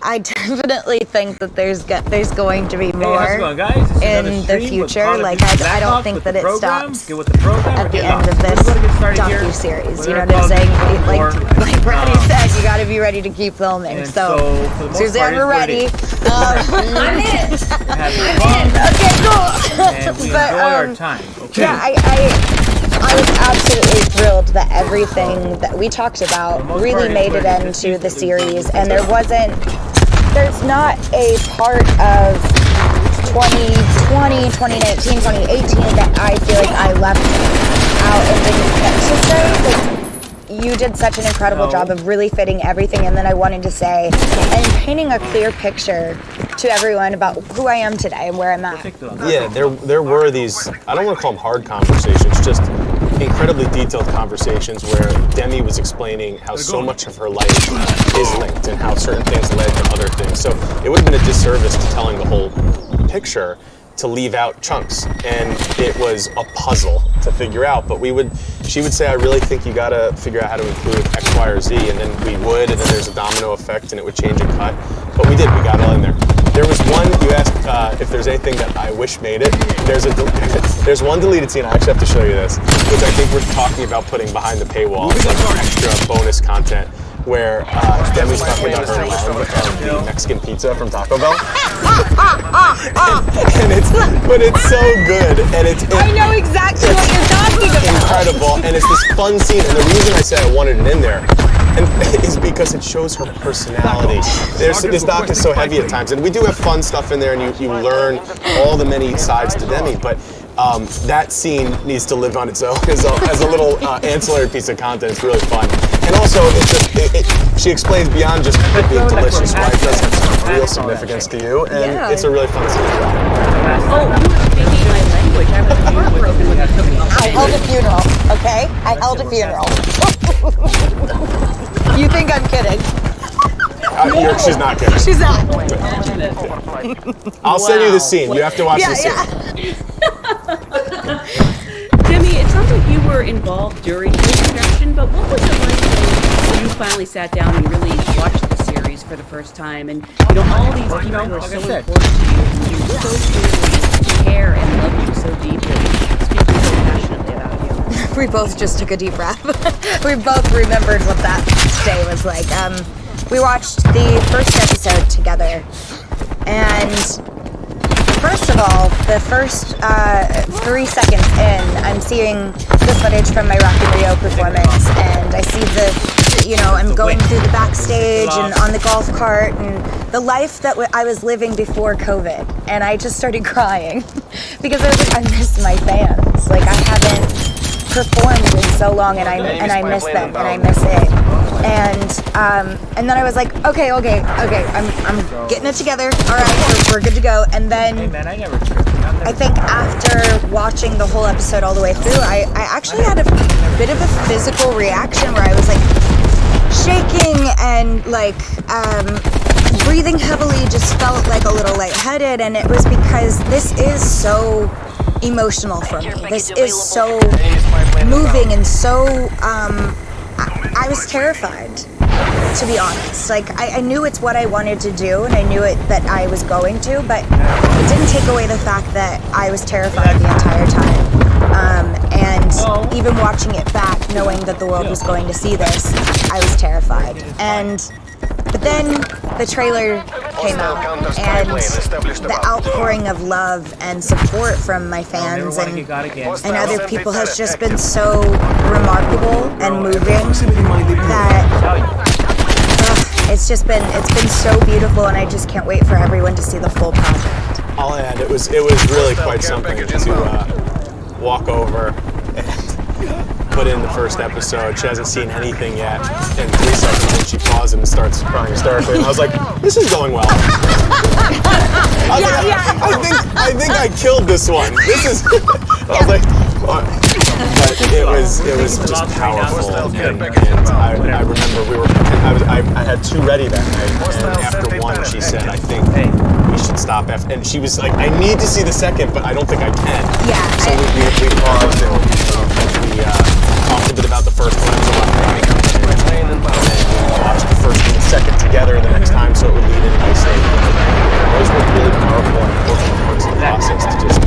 I definitely think that there's going to be more how's it going, guys? in the future. Like I don't think that it stops at the end of this docu-series. You know what I'm saying? Like Brandy said, you got to be ready to keep filming. And So Suzanne, we're ready. I'm in. Okay, cool. And we enjoy our time. Okay. Yeah, I was absolutely thrilled that everything that we talked about really made it into the series, and there's not a part of 2020, 2019, 2018 that I feel like I left out and didn't get to say. Like, you did such an incredible job of really fitting everything in that I wanted to say and painting a clear picture to everyone about who I am today and where I'm at. Yeah, there were these, I don't want to call them hard conversations, just incredibly detailed conversations where Demi was explaining how so much of her life is linked and how certain things led to other things. So it would have been a disservice to telling the whole picture to leave out chunks, and it was a puzzle to figure out. But she would say, I really think you gotta figure out how to include X, Y, or Z, and then we would, and then there's a domino effect, and it would change a cut. But we got it all in there. There was one, you asked if there's anything that I wish made it. There's one deleted scene, I actually have to show you this, which I think we're talking about putting behind the paywall, like extra bonus content, where Demi's talking about her love of the Mexican pizza from Taco Bell. But it's so good, and I know exactly what you're talking about. Incredible, and it's this fun scene, and the reason I said I wanted it in there is because it shows her personality. This doc is so heavy at times, and we do have fun stuff in there, and you learn all the many sides to Demi, but that scene needs to live on its own as a little ancillary piece of content. It's really fun. And also, she explains beyond just it being delicious, why it does have some real significance to you, and it's a really fun scene as well. Oh, you were speaking my language. I was heartbroken when you took me. I held a funeral, okay? I held a funeral. You think I'm kidding? She's not kidding. She's not. I'll send you the scene. You have to watch the scene. Demi, it sounds like you were involved during the production, but what was it like when you finally sat down and really watched the series for the first time? And all these people are so important to you, and you so clearly care and love you so deeply, speaking so passionately about you. We both just took a deep breath. We both remembered what that day was like. We watched the first episode together, and first of all, the first 3 seconds in, I'm seeing the footage from my Rock in Rio performance, and I see I'm going through the backstage and on the golf cart, and the life that I was living before COVID, and I just started crying because I was like, I miss my fans. Like, I haven't performed in so long, and I miss them, and I miss it. And then I was like, okay, I'm getting it together. All right, we're good to go. And then I think after watching the whole episode all the way through, I actually had a bit of a physical reaction where I was like shaking and like breathing heavily, just felt like a little lightheaded, and it was because this is so emotional for me. This is so moving and so I was terrified, to be honest. Like, I knew it's what I wanted to do, and I knew that I was going to, but it didn't take away the fact that I was terrified the entire time. And even watching it back, knowing that the world was going to see this, I was terrified. But then the trailer came out, and the outpouring of love and support from my fans and other people has just been so remarkable and moving that it's been so beautiful, and I just can't wait for everyone to see the full project. I'll add, it was really quite something to walk over and put in the first episode. She hasn't seen anything yet. In 3 seconds, and she pauses and starts crying hysterically. And I was like, "This is going well." I think I killed this one. This is. I was like, but it was just powerful. And I remember I had 2 ready that night, and after 1, she said, "I think we should stop." And she was like, "I need to see the second, but I don't think I can." Yeah. So we paused and we talked a bit about the first one, and watched watch the first and the second together the next time, so it would lead in nicely. Those were really powerful and important parts of the process to just,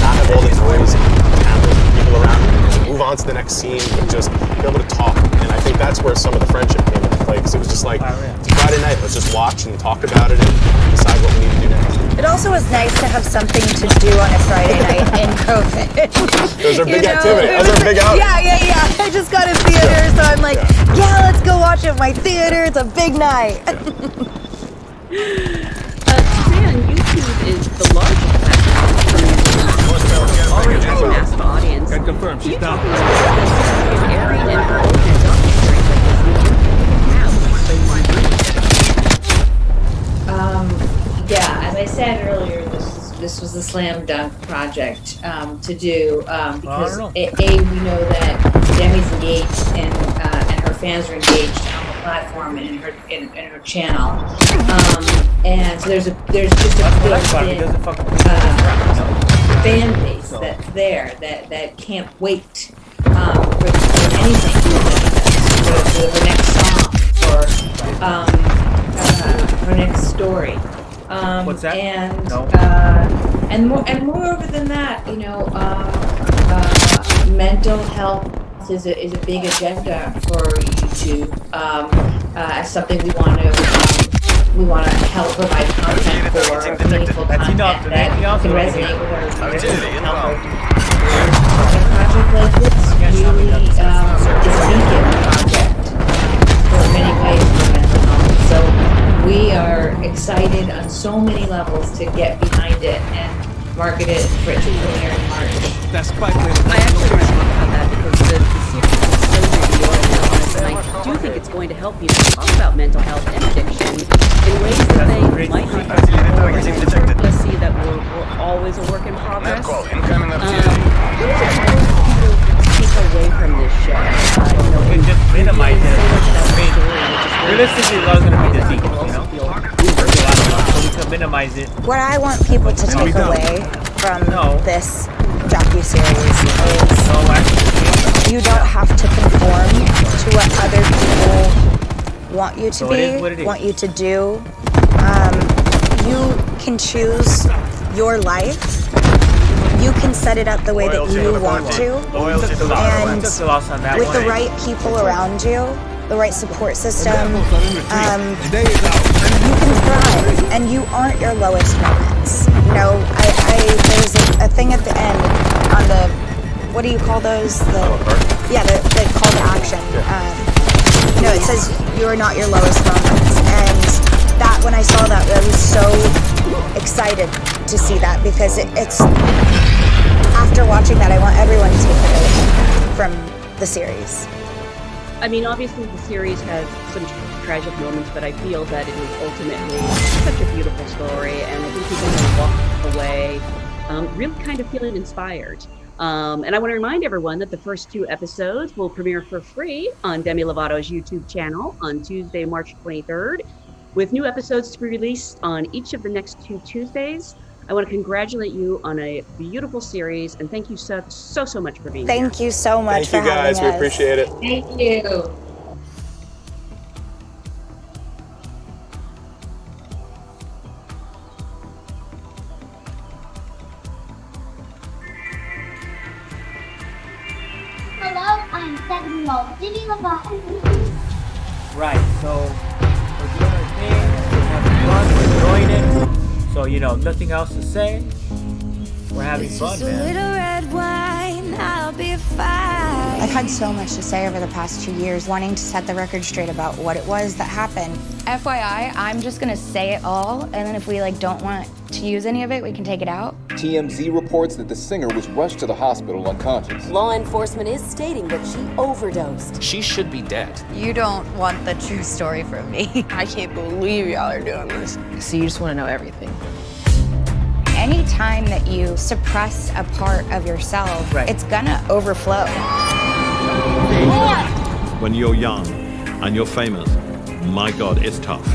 not have all the noise and cameras and people around and move on to the next scene, but just be able to talk. And I think that's where some of the friendship came into play, because it was just like, it's Friday night, let's just watch and talk about it and decide what we need to do next. It also was nice to have something to do on a Friday night in COVID. Those are big activity. Those are big outing. Yeah. I just got a theater, so I'm like, yeah, let's go watch it at my theater. It's a big night. Suzanne, YouTube is the largest platform for music. Already has a massive audience. Can confirm, Can you she's talk down. about the series airing and her own documentary Yeah, as I said earlier, this was a slam dunk project to do because we know that Demi's engaged and her fans are engaged on the platform and in her channel, and so there's just a built-in fan base that's there that can't wait for anything for the next song or her next story. What's that? And No. and moreover than that, mental health is a big agenda for YouTube. As something we want to help provide content for, meaningful content that can resonate with our viewers and help our viewers. A project like this really is a beacon project for many ways for mental health. So we are excited on so many levels to get behind it and market it for it to premiere in March. That's quite clear. I actually want to talk about that because the series is so revealing and honest, and I do think it's going to help people talk about mental health and addiction in ways that they might not have before. Let's see that we're always a work in progress. What is it people take away from this show? You can just minimize it. Realistically, a lot is going to be the sequel, so we can minimize it. What I want people to take away from this docuseries is you don't have to conform to what other people want you to be, want you to do. You can choose your life. You can set it up the way that you want to, and with the right people around you, the right support system, you can thrive, and you aren't your lowest moments. There's a thing at the end on the, what do you call those? The call to action. It says you are not your lowest moments, and that when I saw that, I was so excited to see that, because it's after watching that, I want everyone to take away from the series. I mean, obviously the series has some tragic moments, but I feel that it is ultimately such a beautiful story, and I think people will walk away really kind of feeling inspired. And I want to remind everyone that the first 2 episodes will premiere for free on Demi Lovato's YouTube channel on Tuesday, March 23rd, with new episodes to be released on each of the next 2 Tuesdays. I want to congratulate you on a beautiful series, and thank you so much for being here. Thank you so much for having us. Thank you guys, we appreciate it. Thank you. Hello, I'm 7-year-old Demi Lovato. Right, so we're doing our thing, we're having fun, we're enjoying it. So, nothing else to say. We're having fun, man. I've had so much to say over the past 2 years, wanting to set the record straight about what it was that happened. FYI, I'm just gonna say it all, and then if we don't want to use any of it, we can take it out. TMZ reports that the singer was rushed to the hospital unconscious. Law enforcement is stating that she overdosed. She should be dead. You don't want the true story from me. I can't believe y'all are doing this. So you just want to know everything. Any time that you suppress a part of yourself, it's gonna overflow. When you're young and you're famous, my God, it's tough.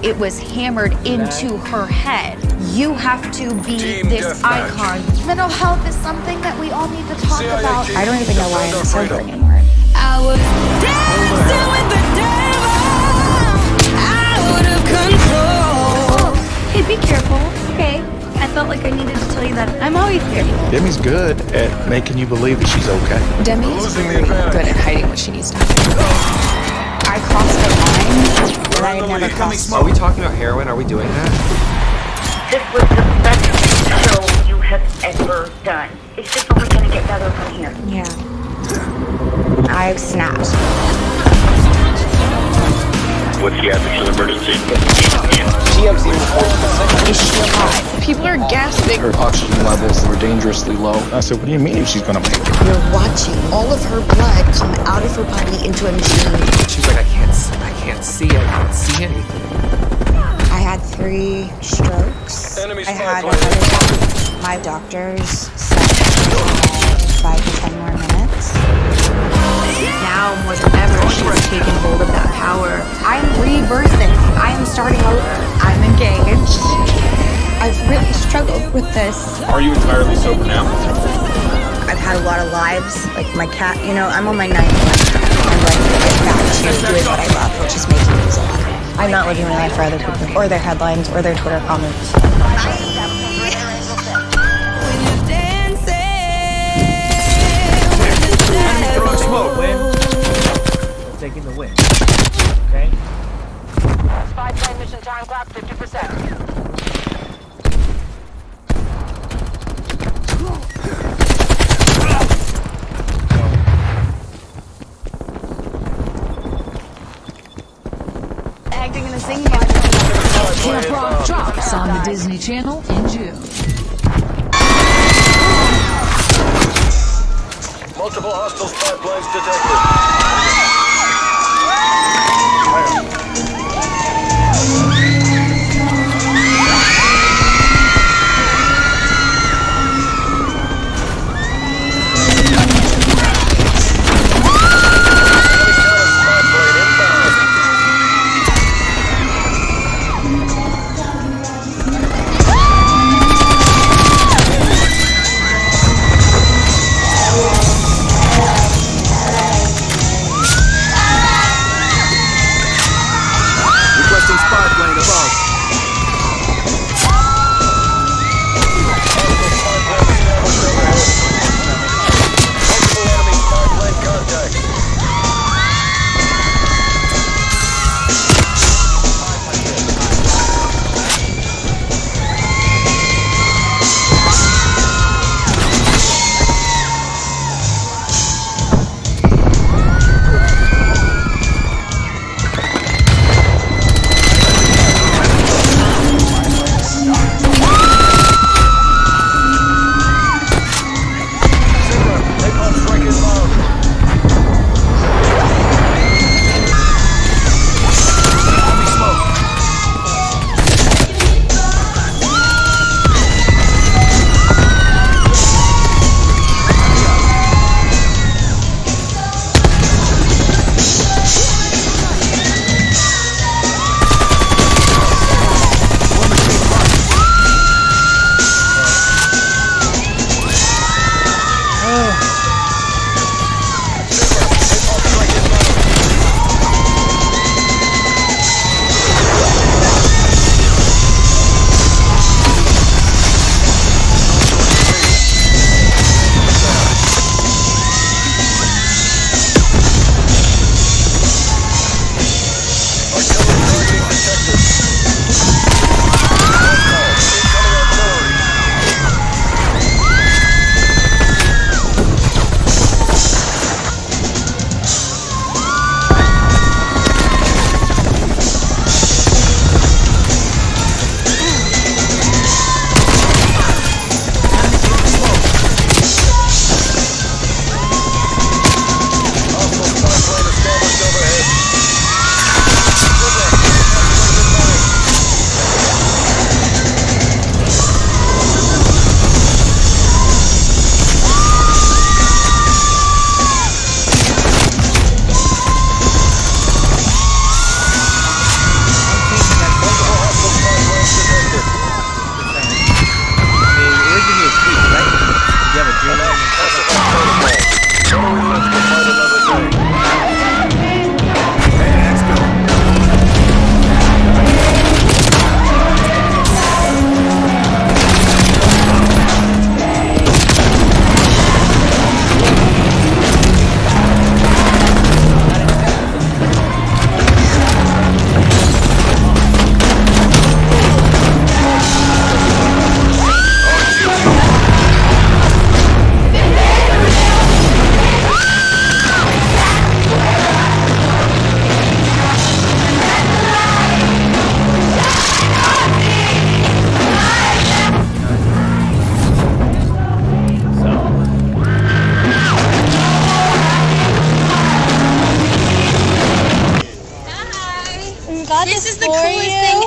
It was hammered into her head. You have to be this icon. Mental health is something that we all need to talk about. I don't even know why I'm sober anymore. I was dancing with the devil. like I needed to tell you that I'm always fearful. Demi's good at making you believe that she's okay. Demi is very good at hiding what she needs to hide. I crossed the line that I had never crossed. Are we talking about heroin? Are we doing that? This was the best show you have ever done. It's just only gonna get better from here. Yeah. I snapped. What's the actual emergency? TMZ reports the singer. Is she alive? People are gasping. Her oxygen levels were dangerously low. I said, what do you mean she's gonna make it? You're watching all of her blood come out of her body into a machine. She's like, I can't see it. I can't see anything. I had 3 strokes. I had a heart attack. My doctors said 5 to 10 more minutes. Now more than ever, she's taken hold of that power. I'm rebirthing. I am starting over. I'm engaged. I've really struggled with this. Are you entirely sober now? I've had a lot of lives. Like my cat, you know, I'm on my 9th life. I'm ready to get back to doing what I love, which is making music. I'm not living my life for other people, or their headlines, or their Twitter comments. Throwing smoke, win. We're taking the win. Okay? Spy plane mission time clock 50%. Acting in a singing match. Camp Rock drops on the Disney Channel in June. Multiple hostile spy planes detected.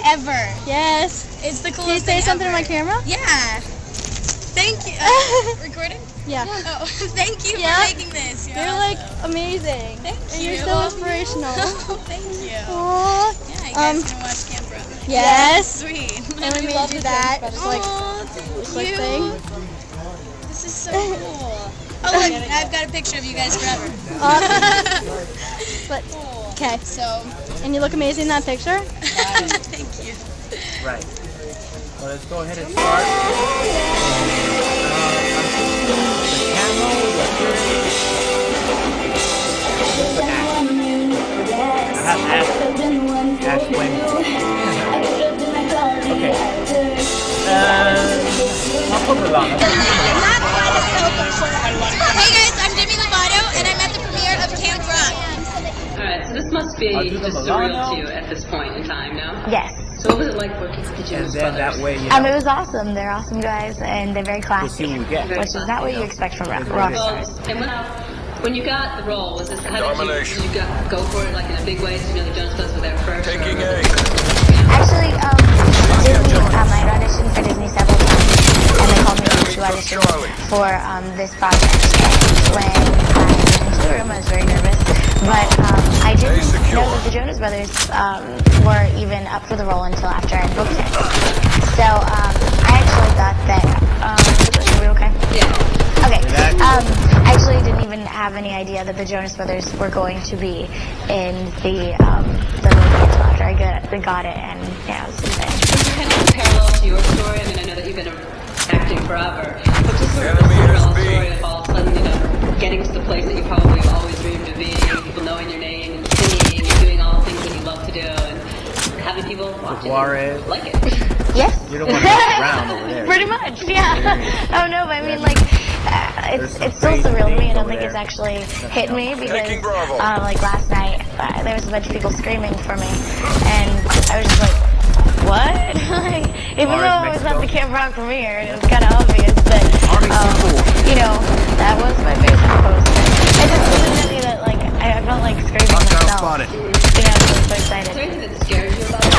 ever. Yes. It's the coolest thing. Can you say something to my camera? Yeah. Thank you. Recording? Yeah. Oh, thank you for making this. You're like amazing. Thank you. You're so inspirational. Thank you. Aww. Yeah, you guys gonna watch Camp Brother? Yes. Sweet. And we made you that. Thank you. Thing. This is so cool. Oh, look, I've got a picture of you guys forever. Awesome. But, okay, so, and you look amazing in that picture. Thank you. Right. Well, let's go ahead and start. The camo, I have Ash Wednesday. Okay. I'll put it on. Hey guys, I'm Demi Lovato, and I'm at the premiere of Camp Rock. Alright, so this must be just surreal to you at this point in time, no? Yes. So what was it like working with the Jonas Brothers? That way, It was awesome. They're awesome guys, and they're very classy, which is not what you expect from rock stars. And when you got the role, was this how did you go for it like in a big way? So you know the Jonas Brothers were there first? Taking A. Actually, Disney, I auditioned for Disney several times, and they called me to audition for this project. And when I went into the room, I was very nervous, but I didn't know that the Jonas Brothers were even up for the role until after I booked it. So I actually thought that. Are we okay? Yeah. Okay. I actually didn't even have any idea that the Jonas Brothers were going to be in the movie until after I got it, and yeah, it was insane. Kind of parallel to your story. I mean, I know that you've been acting forever, but just sort of a parallel story of all of a sudden, you know, getting to the place that you probably always dreamed of being, people knowing your name and singing and doing all the things that you love to do, and having people watch it and like it. Yes. You don't want to mess around over there. Pretty much, yeah. Oh no, but I mean, like, it's still surreal to me. I don't think it's actually hit me because, like last night, there was a bunch of people screaming for me, and I was just like, what? Like, even though it was at the Camp Rock premiere, it was kind of obvious that, you know, that was my Facebook post. It just wasn't really that, like, I felt like screaming myself. You know, I was so excited. Is there anything that scares you about it?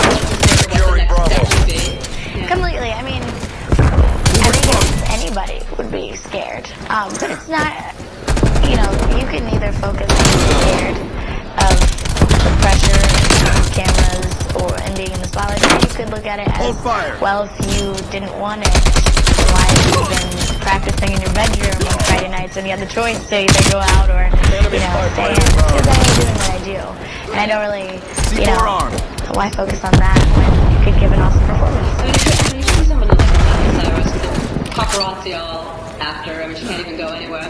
Completely. I mean, I think anybody would be scared. But it's not, you know, you can either focus on being scared of the pressure of cameras and being in the spotlight, or you could look at it as, well, if you didn't want it, why have you been practicing in your bedroom on Friday nights when you had the choice to either go out or, you know, stay in? Because I like doing what I do. And I don't really, you know, why focus on that when you could give an awesome performance? I mean, you see someone like Miley Cyrus with the paparazzi all after, I mean, she can't even go anywhere.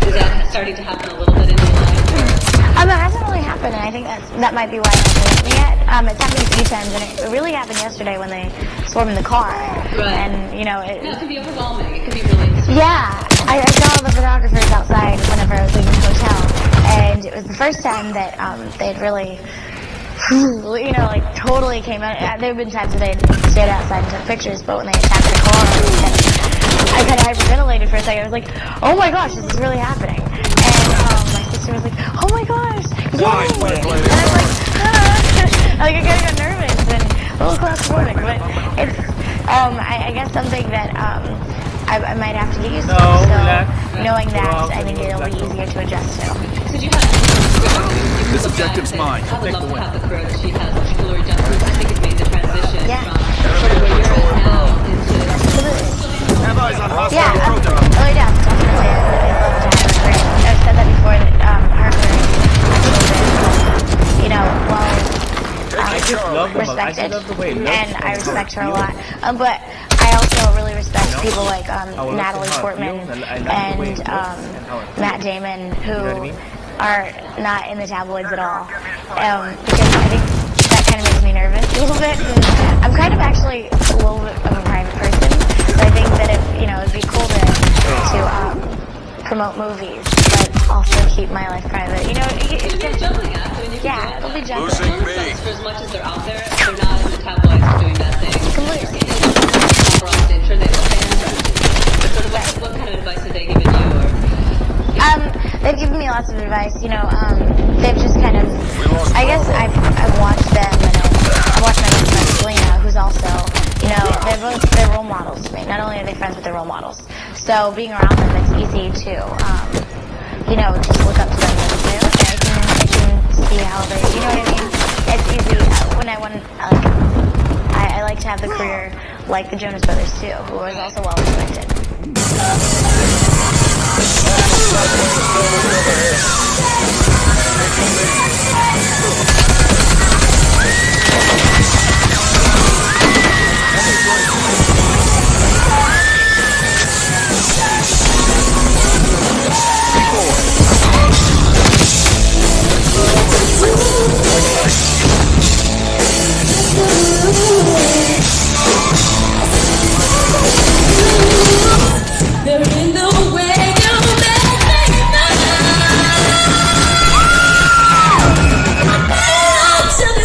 Is that starting to happen a little bit in your life? It hasn't really happened, and I think that might be why it hasn't hit me yet. It's happened a few times, and it really happened yesterday when they swarmed the car. Right. And, you know, it can be overwhelming. It can be really... Yeah. I saw the photographers outside whenever I was leaving the hotel, and it was the first time that they'd really, you know, like, totally came out. There have been times where they'd stayed outside and took pictures, but when they attacked the car, I kind of hyperventilated for a second. I was like, oh my gosh, this is really happening. And my sister was like, oh my gosh, yay! And I was like, like I kind of got nervous and a little claustrophobic, but it's, I guess something that I might have to get used to. So knowing that, I think it'll be easier to adjust to. Could you have this objective's mine. I would love to have the career that she has, like Hillary Duff. I think it's made the transition from sort of where you're at now into... Have eyes on hostile Hillary Duff, definitely. I'd love to have her career. I've said that before, that her career is, you know, respected, and I respect her a lot. But I also really respect people like Natalie Portman and Matt Damon, who are not in the tabloids at all. Because I think that kind of makes me nervous a little bit. And I'm kind of actually a little bit of a private person, so I think that it'd be cool to promote movies, but also keep my life private. You know, it's just juggling act. I mean, it'll be juggling. For as much as they're out there, they're not in the tabloids doing that thing. Completely. I'm sure they have fans. But sort of what kind of advice have they given you? They've given me lots of advice. You know, they've just kind of. I guess I've watched them, and I watched my best friend Selena models. So being around them, it's easy to, you know, just look up to them and say, okay, I can see how they, you know what I mean? It's easy. When I want, I like to have the career like the Jonas Brothers too, who was also well respected. There ain't no way you make me mine. To the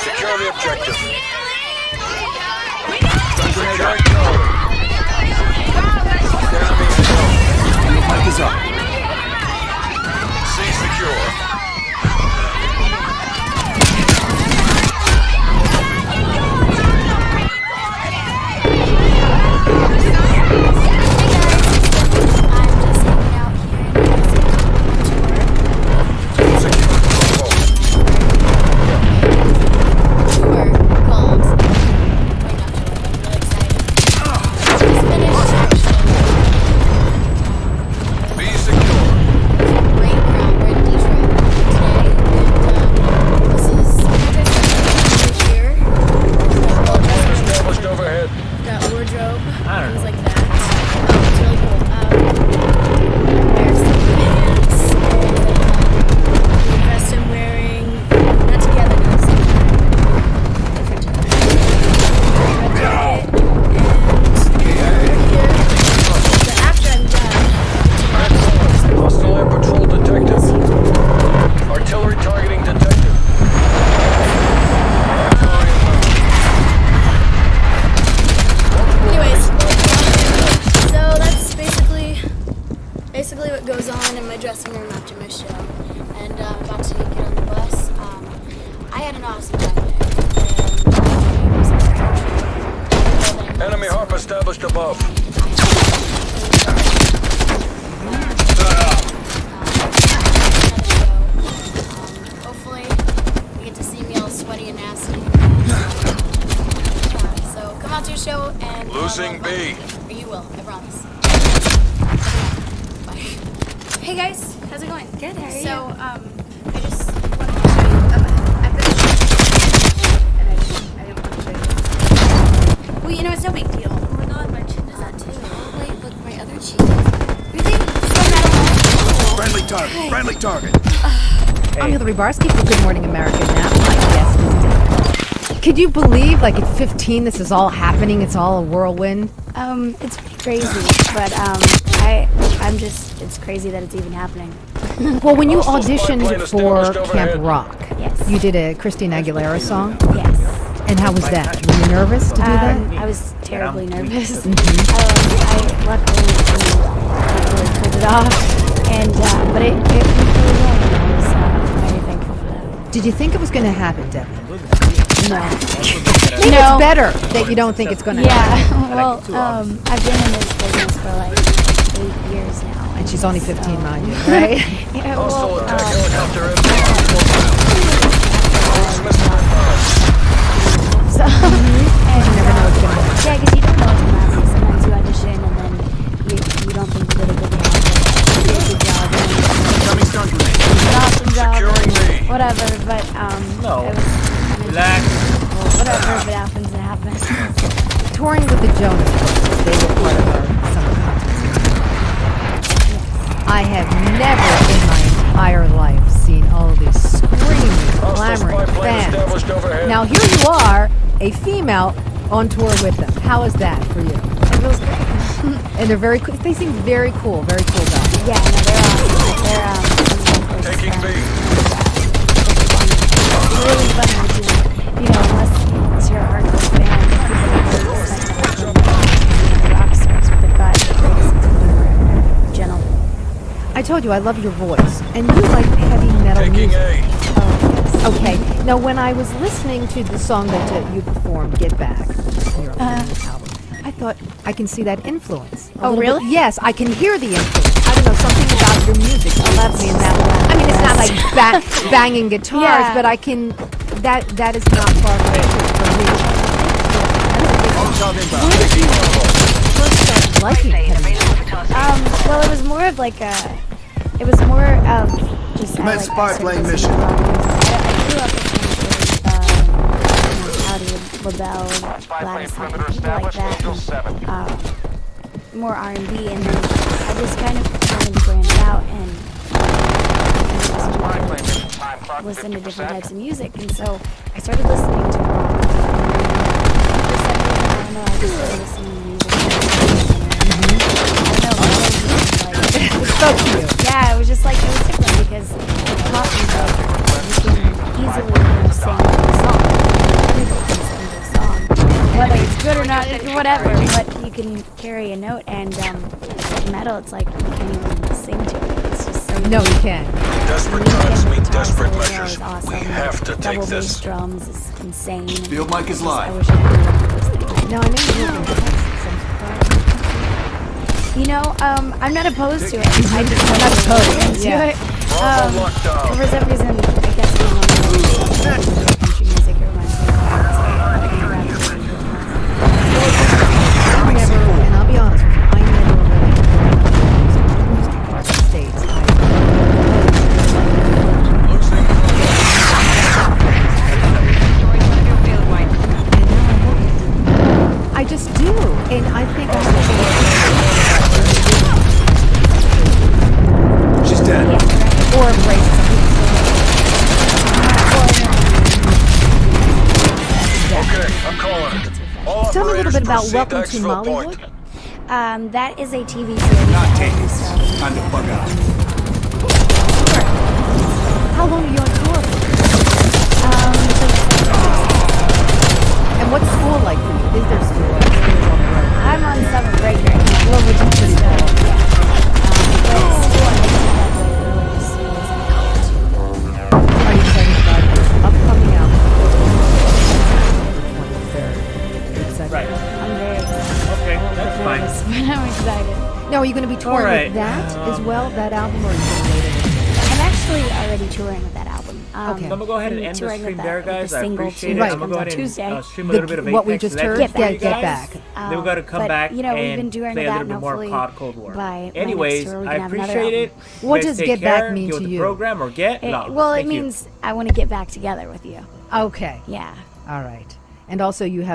Secure the objective. Mic is up. C secure. Basically what goes on in my dressing room after my show. And I'm about to get on the bus. I had an awesome time there. Enemy HARP established above. Hopefully you get to see me all sweaty and nasty. So come out to your show and Losing B. Or you will, I promise. Hey guys, how's it going? Good, how are you? So, I just wanted to show you, I've been and I didn't want to show you. Well, you know, it's no big deal. Oh my god, my chin does that too. Oh wait, look, my other cheek. Really? Friendly target, friendly target. I'm Hillary Barsky for Good Morning America now. My guest is Debbie. Could you believe, like at 15, this is all happening? It's all a whirlwind? It's crazy, but it's crazy that it's even happening. Well, when you auditioned for Camp Rock, yes, you did a Christina Aguilera song? Yes. And how was that? Were you nervous to do that? I was terribly nervous. Mm-hmm. I luckily pulled it off, and but it went really well, and I was very thankful for that. Did you think it was going to happen, Debbie? No. Maybe it's better that you don't think it's going to happen. Yeah, well, I've been in this business for like 8 years now. And she's only 15, mind you, right? Yeah, well, so, and you never know what's going to happen. Yeah, because you don't know what's going to happen. Sometimes you audition and then you don't think you did a good job. You did a good job. An awesome job. Whatever, but no. it was Relax. Whatever, if it happens, it happens. Touring with the Jonas Brothers, they were part of our summer contest. I have never in my entire life seen all of these screaming, clamoring fans. Now here you are, a female on tour with them. How is that for you? It feels great. And they're very cool. They seem very cool guys. Yeah, no, they're awesome. They're Taking B. It's really fun to do. You know, unless you're a hardcore fan, rock stars, but they've got the greatest gentle. I told you I love your voice, and you like heavy metal music. Okay. Now, when I was listening to the song that you performed, "Get Back," on your album, I thought I can see that influence. Oh, really? Yes, I can hear the influence. I don't know, something about your music. Oh, that's me in that one. I mean, it's not like banging guitars, but I can. That is not far from me. Where did you first start liking heavy metal? Well, it was more of like a. It was more of just. Commence spy plane mission. I grew up with Audi, LaBelle, Gladys, people like that, and, more R&B, and then I just kind of wanted to branch out and listen to different types of music, and so I started listening to rock. I don't know, I just started listening to music. It spoke to you. Yeah, it was just like, it was different because with pop music, you can easily sing a song. Anybody can sing a song. Whether it's good or not, whatever, but you can carry a note, and metal, it's like, you can't even sing to it. It's just so No, you can't. Desperate times mean desperate measures. Awesome. We have to take Double this. bass drums is insane. Field mic is I live. wish I could do those things. No, I know you live in Texas. You know, I'm not opposed to it. I just not opposed, to yeah. it. For some reason, I guess being on the country music reminds me of And I'll be honest with you, I never really parts of the States. I just do, and I think She's dead. or embrace something. Okay, I'm calling it. All Tell me a little bit about operators Welcome proceed to exfil Mollywood. point. that is a TV series. Not taking. Time to bug out. How long are you on tour? And what's school like for you? Is there school? Or is school on the road? I'm on 7th grade right now. Well, which is pretty cool. But school, I think that's like early school is in college. Are you excited about your upcoming album? Right. I'm very excited. Okay, that's fine. But I'm excited. Now, are you going to be touring Alright, with that as well, that album, or are you going to wait a minute? I'm actually already touring with that album. Okay. So I'm gonna go ahead and end the touring stream with there, that- with guys. the I single appreciate too, it. Right. I'm gonna go ahead Tuesday. and stream a little bit of what we Apex just Legends heard? for Yeah, you Get guys. Back. Then we gotta come But, back you know, we've been and doing play a that, little bit more and COD Cold War. by next Anyways, tour, we I can have another appreciate it. album. What You guys does take Get Back care, mean get to with the you? program or get? No, Well, it thank you. means I want to get back together with you. Okay. Yeah. All right. And also, you have